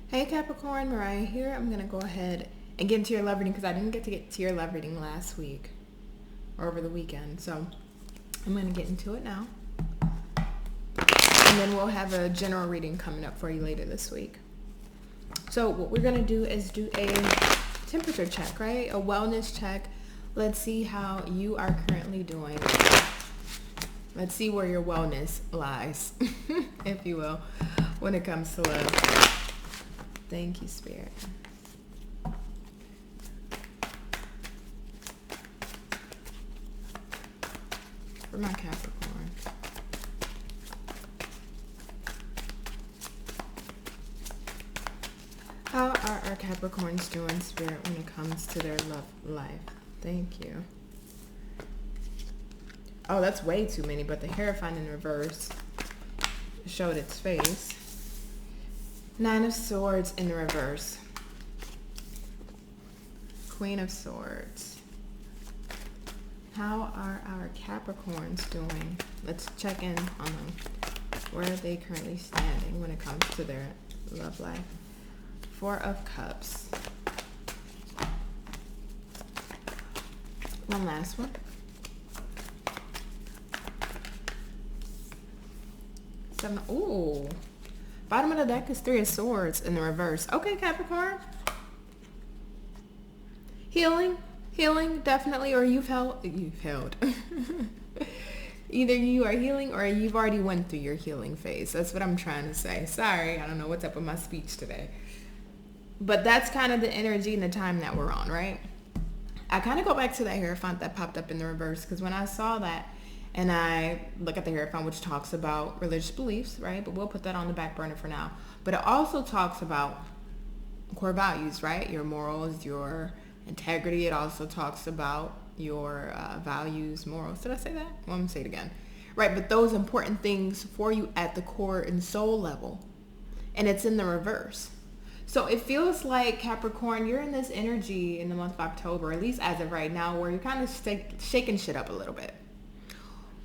Hey Capricorn, Mariah here. I'm going to go ahead and get into your love reading because I didn't get to get to your love reading last week or over the weekend. So I'm going to get into it now. And then we'll have a general reading coming up for you later this week. So what we're going to do is do a temperature check, right? A wellness check. Let's see how you are currently doing. Let's see where your wellness lies, if you will, when it comes to love. Thank you, Spirit. For my Capricorn. How are our Capricorns doing, Spirit, when it comes to their love life? Thank you. Oh, that's way too many, but the Hierophant in reverse showed its face. Nine of Swords in the reverse. Queen of Swords. How are our Capricorns doing? Let's check in on them. Where are they currently standing when it comes to their love life? Four of Cups. One last one. Seven. Ooh. Bottom of the deck is Three of Swords in the reverse. Okay, Capricorn. Healing, definitely, or you've held. Either you are healing or you've already went through your healing phase. That's what I'm trying to say. Sorry, I don't know what's up with my speech today. But that's kind of the energy and the time that we're on, right? I kind of go back to that Hierophant that popped up in the reverse, because when I saw that, and I look at the Hierophant, which talks about religious beliefs, right? But we'll put that on the back burner for now. But it also talks about core values, right? Your morals, your integrity. It also talks about your values, morals. Did I say that? Well, I'm going to say it again. Right, but those important things for you at the core and soul level. And it's in the reverse. So it feels like, Capricorn, you're in this energy in the month of October, at least as of right now, where you're kind of shaking shit up a little bit.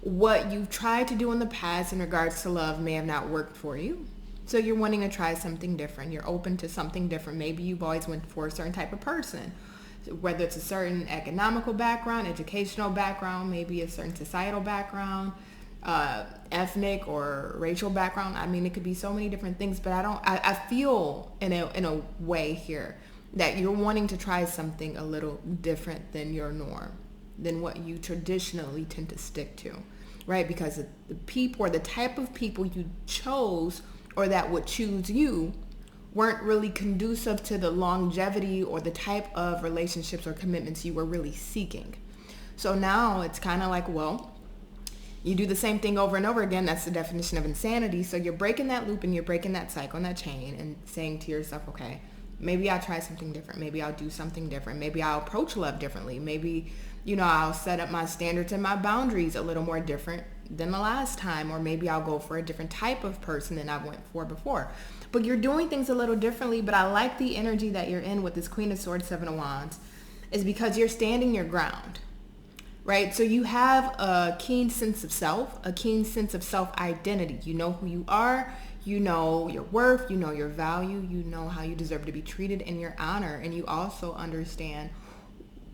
What you've tried to do in the past in regards to love may have not worked for you. So you're wanting to try something different. You're open to something different. Maybe you've always went for a certain type of person, whether it's a certain economical background, educational background, maybe a certain societal background, ethnic or racial background. I mean, it could be so many different things, but I feel in a way here that you're wanting to try something a little different than your norm, than what you traditionally tend to stick to, right? Because the people or the type of people you chose or that would choose you weren't really conducive to the longevity or the type of relationships or commitments you were really seeking. So now it's kind of like, well, you do the same thing over and over again. That's the definition of insanity. So you're breaking that loop and you're breaking that cycle and that chain and saying to yourself, okay, maybe I'll try something different. Maybe I'll do something different. Maybe I'll approach love differently. Maybe, I'll set up my standards and my boundaries a little more different than the last time. Or maybe I'll go for a different type of person than I went for before. But you're doing things a little differently. But I like the energy that you're in with this Queen of Swords, Seven of Wands, is because you're standing your ground, right? So you have a keen sense of self, a keen sense of self-identity. You know who you are. You know your worth, you know your value, you know how you deserve to be treated in your honor, and you also understand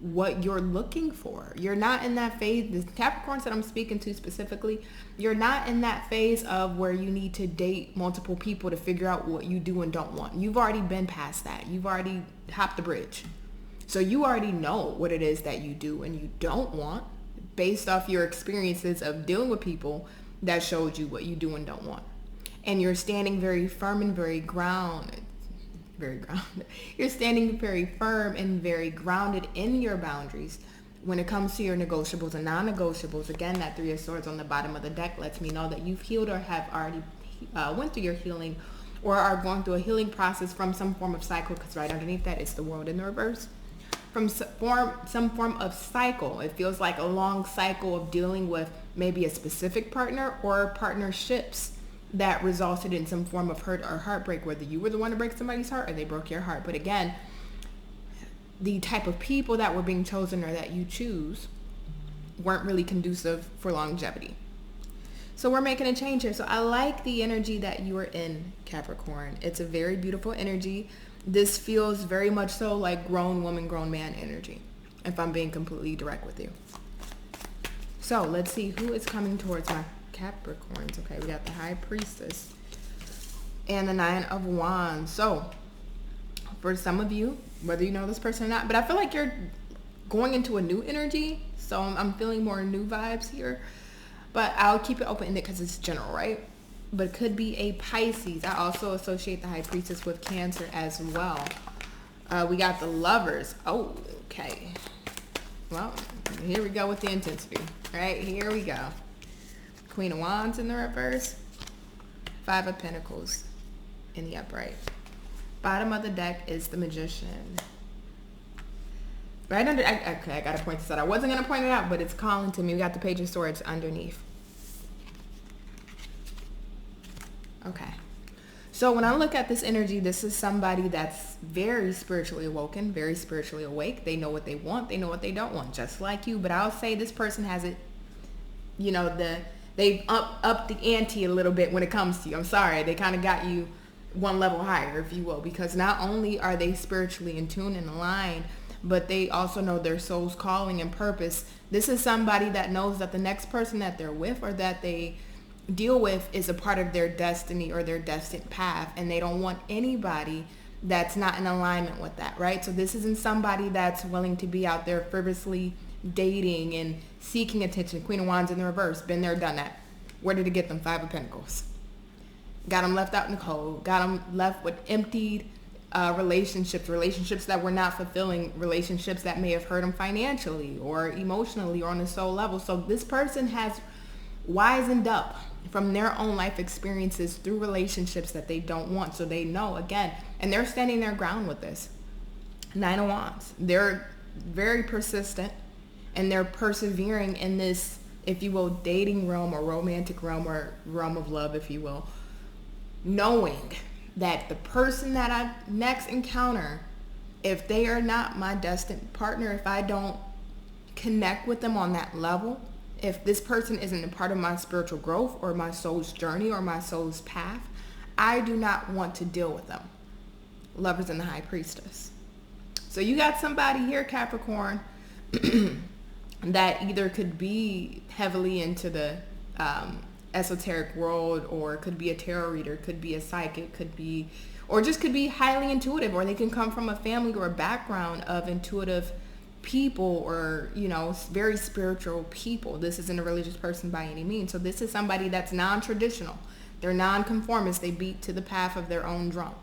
what you're looking for. You're not in that phase, the Capricorns that I'm speaking to specifically, you're not in that phase of where you need to date multiple people to figure out what you do and don't want. You've already been past that. You've already hopped the bridge. So you already know what it is that you do and you don't want based off your experiences of dealing with people that showed you what you do and don't want. And you're standing very firm and very grounded. You're standing very firm and very grounded in your boundaries when it comes to your negotiables and non-negotiables. Again, that Three of Swords on the bottom of the deck lets me know that you've healed or have already went through your healing or are going through a healing process from some form of cycle, because right underneath that is the World in the reverse. From some form of cycle. It feels like a long cycle of dealing with maybe a specific partner or partnerships that resulted in some form of hurt or heartbreak, whether you were the one to break somebody's heart or they broke your heart. But again, the type of people that were being chosen or that you choose weren't really conducive for longevity. So we're making a change here. So I like the energy that you are in, Capricorn. It's a very beautiful energy. This feels very much so like grown woman, grown man energy, if I'm being completely direct with you. So let's see who is coming towards my Capricorns. Okay, we got the High Priestess and the Nine of Wands. So for some of you, whether you know this person or not, but I feel like you're going into a new energy. So I'm feeling more new vibes here. But I'll keep it open-ended because it's general, right? But it could be a Pisces. I also associate the High Priestess with Cancer as well. We got the Lovers. Oh, okay. Well, here we go with the intensity. All right, here we go. Queen of Wands in the reverse. Five of Pentacles in the upright. Bottom of the deck is the Magician. Right under, okay, I gotta point this out. I wasn't gonna point it out, but it's calling to me. We got the Page of Swords underneath. Okay. So when I look at this energy, this is somebody that's very spiritually awoken, very spiritually awake. They know what they want. They know what they don't want, just like you. But I'll say this person has it, you know, they've upped the ante a little bit when it comes to you. I'm sorry. They kind of got you one level higher, if you will, because not only are they spiritually in tune and aligned, but they also know their soul's calling and purpose. This is somebody that knows that the next person that they're with or that they deal with is a part of their destiny or their destined path, and they don't want anybody that's not in alignment with that, right? So this isn't somebody that's willing to be out there frivolously dating and seeking attention. Queen of Wands in the reverse, been there, done that. Where did it get them? Five of Pentacles. Got them left out in the cold, got them left with emptied relationships that were not fulfilling, relationships that may have hurt them financially or emotionally or on a soul level. So this person has wisened up from their own life experiences through relationships that they don't want. So they know, again, and they're standing their ground with this. Nine of Wands. They're very persistent and they're persevering in this, if you will, dating realm or romantic realm or realm of love, if you will, knowing that the person that I next encounter, if they are not my destined partner, if I don't connect with them on that level, if this person isn't a part of my spiritual growth or my soul's journey or my soul's path, I do not want to deal with them. Lovers and the High Priestess. So you got somebody here, Capricorn, that either could be heavily into the esoteric world, or could be a tarot reader, could be a psychic, could be, or just could be highly intuitive, or they can come from a family or a background of intuitive people, or, you know, very spiritual people. This isn't a religious person by any means. So this is somebody that's non-traditional. They're non-conformist. They beat to the path of their own drum.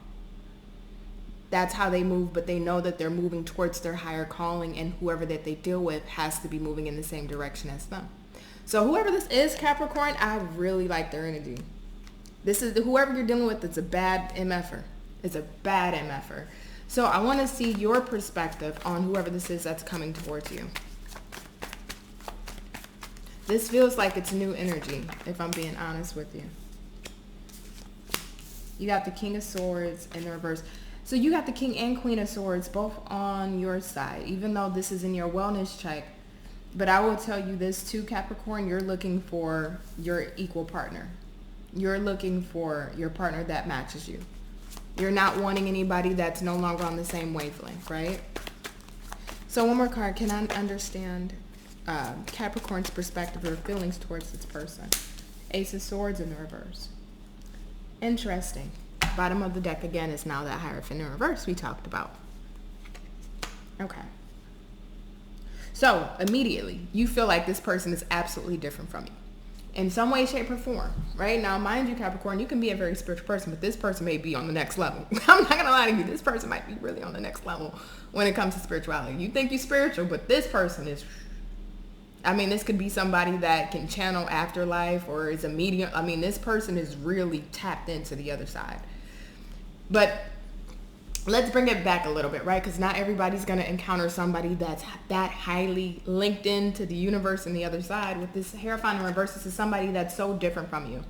That's how they move, but they know that they're moving towards their higher calling, and whoever that they deal with has to be moving in the same direction as them. So whoever this is, Capricorn, I really like their energy. This is whoever you're dealing with. It's a bad MFer. It's a bad MFer. So I want to see your perspective on whoever this is that's coming towards you. This feels like it's new energy, if I'm being honest with you. You got the King of Swords in the reverse. So you got the King and Queen of Swords both on your side, even though this is in your wellness check. But I will tell you this too, Capricorn, you're looking for your equal partner. You're looking for your partner that matches you. You're not wanting anybody that's no longer on the same wavelength, right? So one more card. Can I understand Capricorn's perspective or feelings towards this person? Ace of Swords in the reverse. Interesting. Bottom of the deck again is now that Hierophant in reverse we talked about. Okay. So immediately you feel like this person is absolutely different from you in some way, shape, or form, right? Now, mind you, Capricorn, you can be a very spiritual person, but this person may be on the next level. I'm not gonna lie to you. This person might be really on the next level when it comes to spirituality. You think you're spiritual, but this person is, I mean, this could be somebody that can channel afterlife or is a medium. I mean, this person is really tapped into the other side. But let's bring it back a little bit, right? Because not everybody's going to encounter somebody that's that highly linked into the universe and the other side. With this Hierophant in reverse, this is somebody that's so different from you.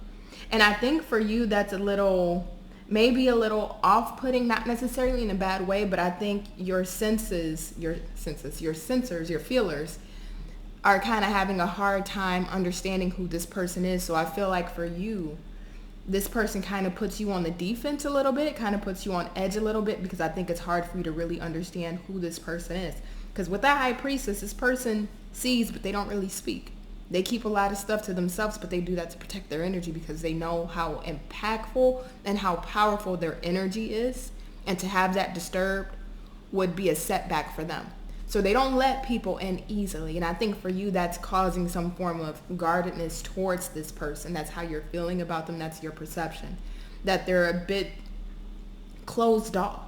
And I think for you, that's a little, maybe a little off-putting, not necessarily in a bad way, but I think your sensors, your feelers are kind of having a hard time understanding who this person is. So I feel like for you, this person kind of puts you on the defense a little bit, kind of puts you on edge a little bit, because I think it's hard for you to really understand who this person is. Because with that high priestess, this person sees, but they don't really speak. They keep a lot of stuff to themselves, but they do that to protect their energy because they know how impactful and how powerful their energy is. And to have that disturbed would be a setback for them. So they don't let people in easily. And I think for you, that's causing some form of guardedness towards this person. That's how you're feeling about them. That's your perception. That they're a bit closed off.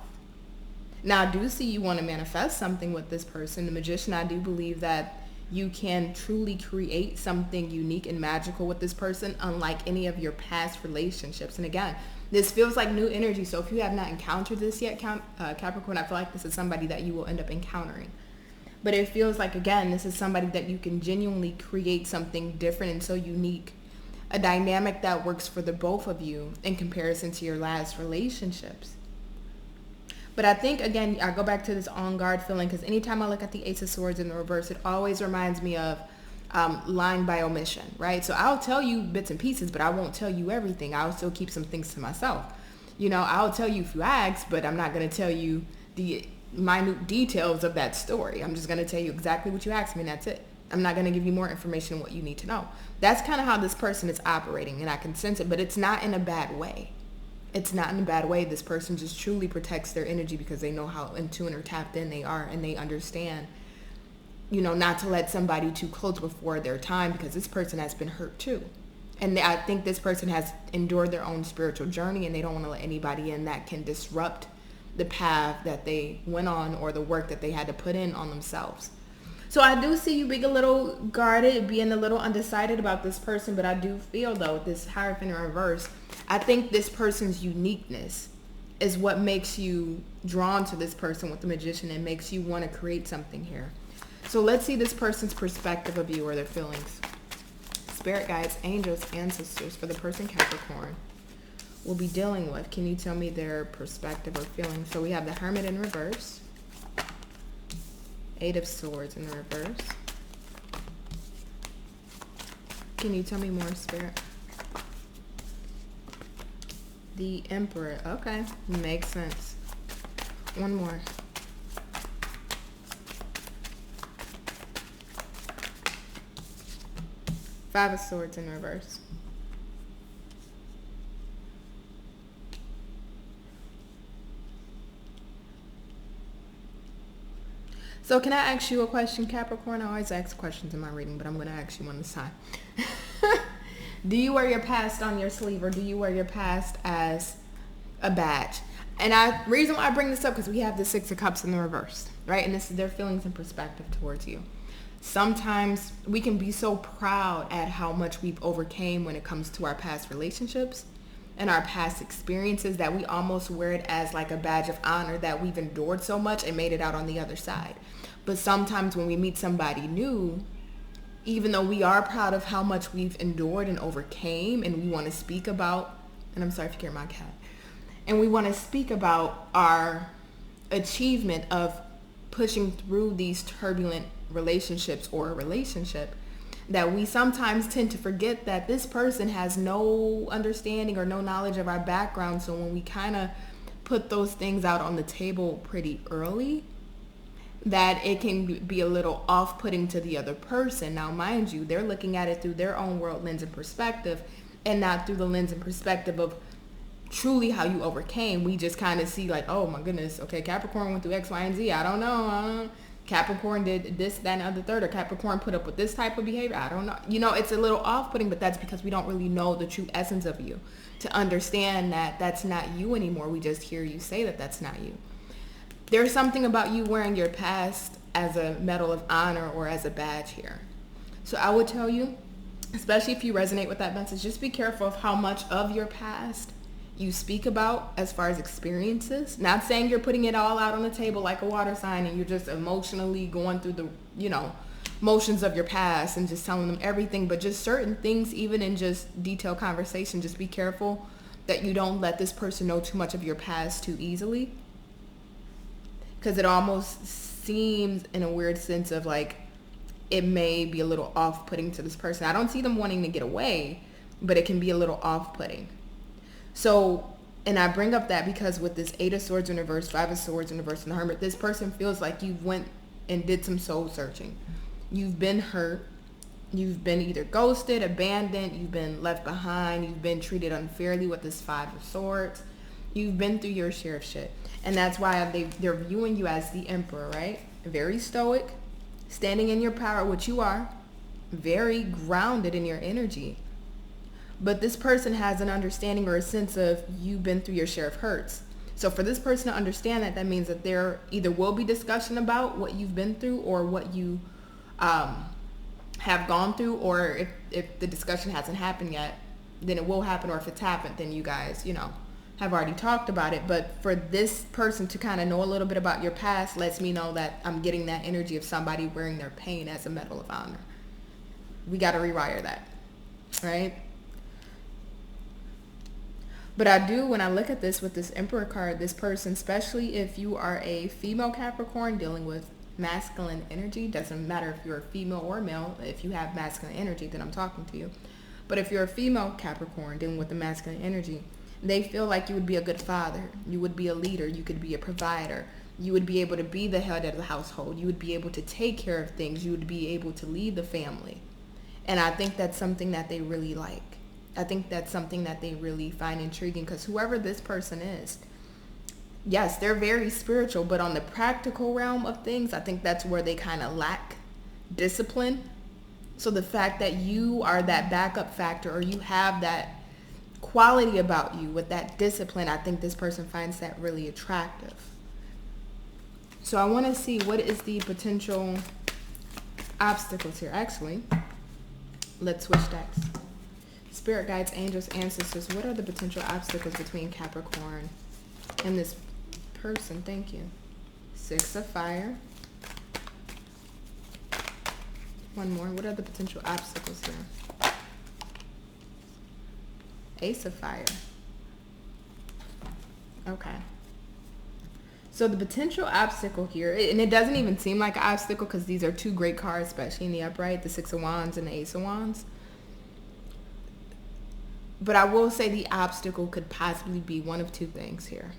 Now, I do see you want to manifest something with this person. The Magician, I do believe that you can truly create something unique and magical with this person, unlike any of your past relationships. And again, this feels like new energy. So if you have not encountered this yet, Capricorn, I feel like this is somebody that you will end up encountering. But it feels like, again, this is somebody that you can genuinely create something different and so unique. A dynamic that works for the both of you in comparison to your last relationships. But I think, again, I go back to this on guard feeling, because anytime I look at the Ace of Swords in the reverse, it always reminds me of lying by omission, right? So I'll tell you bits and pieces, but I won't tell you everything. I'll still keep some things to myself. You know, I'll tell you if you ask, but I'm not going to tell you the minute details of that story. I'm just going to tell you exactly what you asked me, and that's it. I'm not going to give you more information on what you need to know. That's kind of how this person is operating, and I can sense it, but it's not in a bad way. It's not in a bad way. This person just truly protects their energy because they know how in tune or tapped in they are, and they understand, you know, not to let somebody too close before their time, because this person has been hurt too. And I think this person has endured their own spiritual journey, and they don't want to let anybody in that can disrupt the path that they went on or the work that they had to put in on themselves. So I do see you being a little guarded, being a little undecided about this person, but I do feel, though, with this Hierophant in reverse, I think this person's uniqueness is what makes you drawn to this person with the Magician and makes you want to create something here. So let's see this person's perspective of you or their feelings. Spirit guides, angels, ancestors for the person Capricorn will be dealing with. Can you tell me their perspective or feelings? So we have the Hermit in reverse. Eight of Swords in the reverse. Can you tell me more, Spirit? The Emperor. Okay, makes sense. One more. Five of Swords in reverse. So can I ask you a question, Capricorn? I always ask questions in my reading, but I'm going to ask you one this time. Do you wear your past on your sleeve, or do you wear your past as a badge? And reason why I bring this up, because we have the Six of Cups in the reverse, right? And this is their feelings and perspective towards you. Sometimes we can be so proud at how much we've overcame when it comes to our past relationships and our past experiences that we almost wear it as like a badge of honor that we've endured so much and made it out on the other side. But sometimes when we meet somebody new, even though we are proud of how much we've endured and overcame, and we want to speak about, and I'm sorry if you hear my cat, and we want to speak about our achievement of pushing through these turbulent relationships or a relationship, that we sometimes tend to forget that this person has no understanding or no knowledge of our background. So when we kind of put those things out on the table pretty early, that it can be a little off-putting to the other person. Now, mind you, they're looking at it through their own world lens and perspective, and not through the lens and perspective of truly how you overcame. We just kind of see like, oh my goodness, okay, Capricorn went through X, Y, and Z. I don't know. Capricorn did this, that, and other third, or Capricorn put up with this type of behavior. I don't know. You know, it's a little off-putting, but that's because we don't really know the true essence of you to understand that that's not you anymore. We just hear you say that that's not you. There's something about you wearing your past as a medal of honor or as a badge here. So I would tell you, especially if you resonate with that message, just be careful of how much of your past you speak about as far as experiences. Not saying you're putting it all out on the table like a water sign and you're just emotionally going through the, you know, motions of your past and just telling them everything, but just certain things, even in just detailed conversation, just be careful that you don't let this person know too much of your past too easily. Because it almost seems in a weird sense of like it may be a little off-putting to this person. I don't see them wanting to get away, but it can be a little off-putting. So, and I bring up that because with this 8 of Swords in reverse, 5 of Swords in reverse, and the Hermit, this person feels like you went and did some soul searching. You've been hurt. You've been either ghosted, abandoned, you've been left behind, you've been treated unfairly with this 5 of Swords. You've been through your share of shit. And that's why they're viewing you as the Emperor, right? Very stoic, standing in your power, which you are, very grounded in your energy. But this person has an understanding or a sense of you've been through your share of hurts. So for this person to understand that, that means that there either will be discussion about what you've been through or what you have gone through, or if the discussion hasn't happened yet, then it will happen, or if it's happened, then you guys, have already talked about it. But for this person to kind of know a little bit about your past lets me know that I'm getting that energy of somebody wearing their pain as a medal of honor. We got to rewire that, right? But I do, when I look at this with this Emperor card, this person, especially if you are a female Capricorn dealing with masculine energy, doesn't matter if you're a female or male, if you have masculine energy, then I'm talking to you. But if you're a female Capricorn dealing with the masculine energy, they feel like you would be a good father, you would be a leader, you could be a provider, you would be able to be the head of the household, you would be able to take care of things, you would be able to lead the family. And I think that's something that they really like. I think that's something that they really find intriguing, because whoever this person is, yes, they're very spiritual, but on the practical realm of things, I think that's where they kind of lack discipline. So the fact that you are that backup factor, or you have that quality about you with that discipline, I think this person finds that really attractive. So I want to see what is the potential obstacles here. Actually, let's switch decks. Spirit guides, angels, ancestors, what are the potential obstacles between Capricorn and this person? Thank you. 6 of fire. One more. What are the potential obstacles here? Ace of fire. Okay. So the potential obstacle here, and it doesn't even seem like an obstacle because these are two great cards, especially in the upright, the 6 of wands and the ace of wands. But I will say the obstacle could possibly be one of two things here.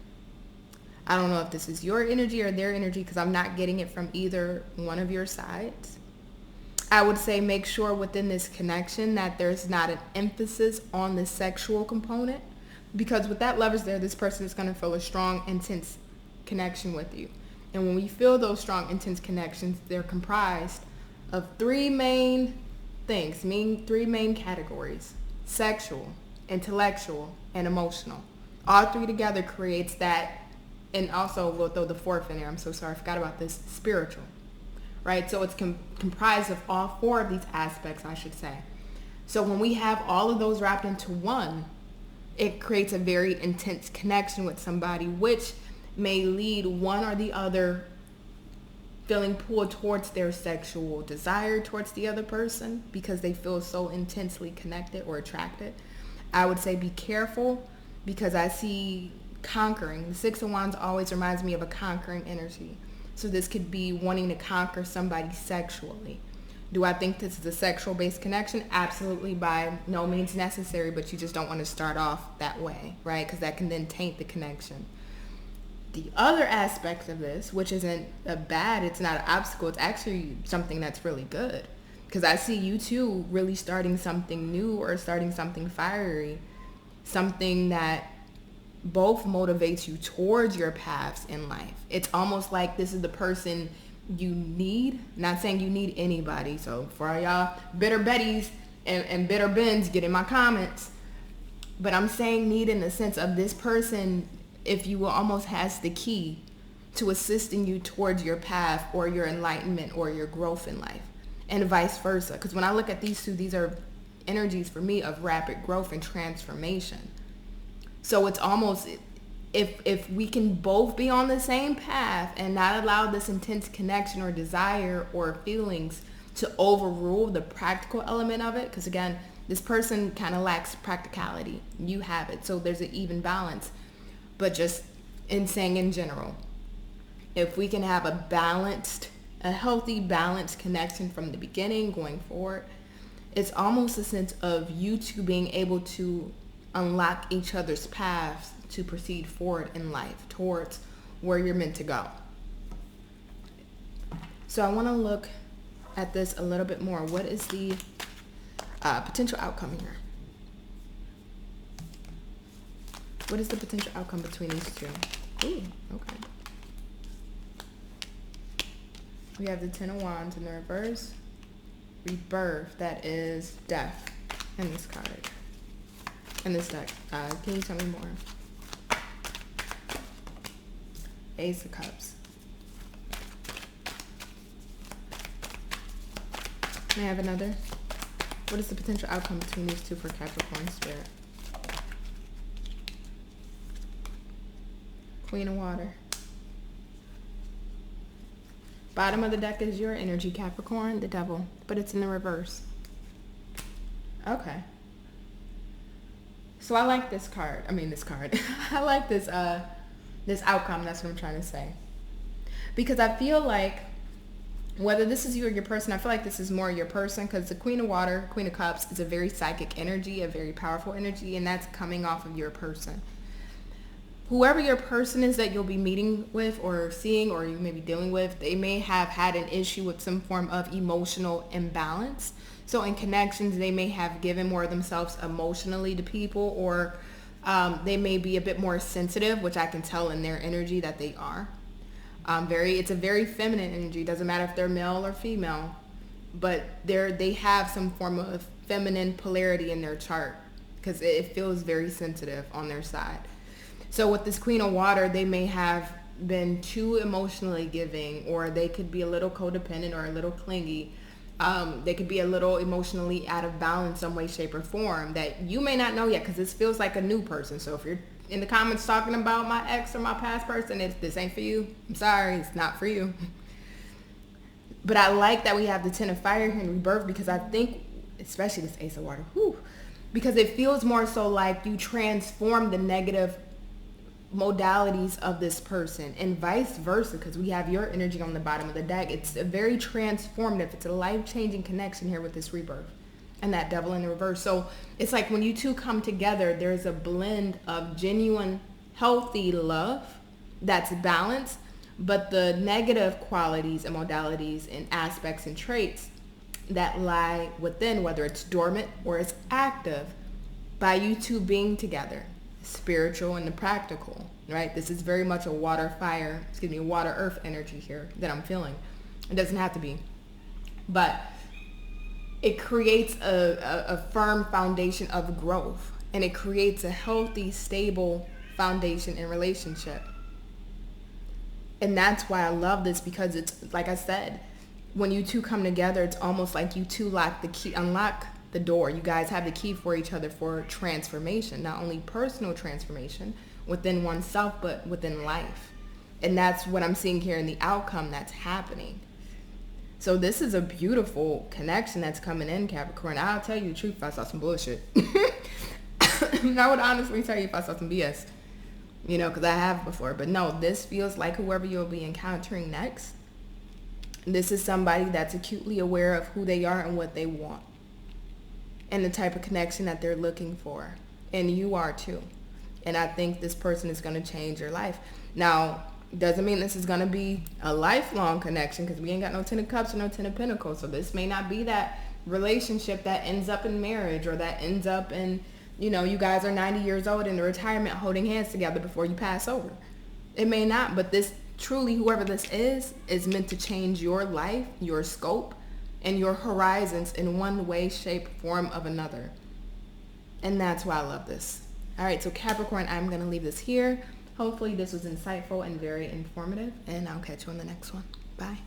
I don't know if this is your energy or their energy, because I'm not getting it from either one of your sides. I would say make sure within this connection that there's not an emphasis on the sexual component, because with that Lovers there, this person is going to feel a strong, intense connection with you. And when we feel those strong, intense connections, they're comprised of three main things, three main categories: sexual, intellectual, and emotional. All three together creates that, and also we'll throw the fourth in there. I'm so sorry, I forgot about this, spiritual. Right? So it's comprised of all four of these aspects, I should say. So when we have all of those wrapped into one, it creates a very intense connection with somebody, which may lead one or the other feeling pulled towards their sexual desire towards the other person because they feel so intensely connected or attracted. I would say be careful, because I see conquering. The 6 of wands always reminds me of a conquering energy. So this could be wanting to conquer somebody sexually. Do I think this is a sexual-based connection? Absolutely, by no means necessary, but you just don't want to start off that way, right? Because that can then taint the connection. The other aspect of this, which isn't it's not an obstacle, it's actually something that's really good. Because I see you two really starting something new or starting something fiery, something that both motivates you towards your paths in life. It's almost like this is the person you need. Not saying you need anybody. So for all y'all bitter Bettys and bitter Bens, get in my comments. But I'm saying need in the sense of this person, if you will, almost has the key to assisting you towards your path or your enlightenment or your growth in life, and vice versa. Because when I look at these two, these are energies for me of rapid growth and transformation. So it's almost, if we can both be on the same path and not allow this intense connection or desire or feelings to overrule the practical element of it, because again, this person kind of lacks practicality. You have it. So there's an even balance. But just in saying in general, if we can have a balanced a healthy, balanced connection from the beginning going forward. It's almost a sense of you two being able to unlock each other's paths to proceed forward in life towards where you're meant to go. So I want to look at this a little bit more. What is the potential outcome here? What is the potential outcome between these two? Ooh, okay. We have the Ten of Wands in the reverse. Rebirth, that is death in this card. In this deck. Can you tell me more? Ace of Cups. May I have another? What is the potential outcome between these two for Capricorn spirit? Queen of Water. Bottom of the deck is your energy, Capricorn, the Devil, but it's in the reverse. Okay. So I like this card. I mean, this card. I like this this outcome. That's what I'm trying to say. Because I feel like whether this is you or your person, I feel like this is more your person, because the Queen of Water, Queen of Cups, is a very psychic energy, a very powerful energy, and that's coming off of your person. Whoever your person is that you'll be meeting with or seeing or you may be dealing with, they may have had an issue with some form of emotional imbalance. So in connections, they may have given more of themselves emotionally to people, or they may be a bit more sensitive, which I can tell in their energy that they are. It's a very feminine energy. Doesn't matter if they're male or female, but they have some form of feminine polarity in their chart because it feels very sensitive on their side. So with this Queen of Water, they may have been too emotionally giving, or they could be a little codependent or a little clingy. They could be a little emotionally out of balance some way, shape, or form that you may not know yet, because this feels like a new person. So if you're in the comments talking about my ex or my past person, if this ain't for you, I'm sorry, it's not for you. But I like that we have the Ten of Fire here in Rebirth, because I think, especially this Ace of Water, because it feels more so like you transform the negative modalities of this person and vice versa, because we have your energy on the bottom of the deck. It's a very transformative, it's a life-changing connection here with this Rebirth and that Devil in the reverse. So it's like when you two come together, there's a blend of genuine healthy love that's balanced, but the negative qualities and modalities and aspects and traits that lie within, whether it's dormant or it's active, by you two being together, spiritual and the practical, right? This is very much a water earth energy here that I'm feeling. It doesn't have to be, but it creates a firm foundation of growth, and it creates a healthy, stable foundation in relationship. And that's why I love this, because it's like I said, when you two come together, it's almost like you two unlock the door. You guys have the key for each other for transformation, not only personal transformation within oneself, but within life. And that's what I'm seeing here in the outcome that's happening. So this is a beautiful connection that's coming in, Capricorn. I'll tell you the truth if I saw some bullshit. I would honestly tell you if I saw some BS, because I have before. But no, this feels like whoever you'll be encountering next, this is somebody that's acutely aware of who they are and what they want, and the type of connection that they're looking for. And you are too. And I think this person is going to change your life. Now, doesn't mean this is going to be a lifelong connection, because we ain't got no Ten of Cups or no Ten of Pentacles. So this may not be that relationship that ends up in marriage, or that ends up in, you guys are 90 years old in the retirement holding hands together before you pass over. It may not, but this truly, whoever this is meant to change your life, your scope, and your horizons in one way, shape, form of another. And that's why I love this. All right, so Capricorn, I'm going to leave this here. Hopefully this was insightful and very informative, and I'll catch you on the next one. Bye.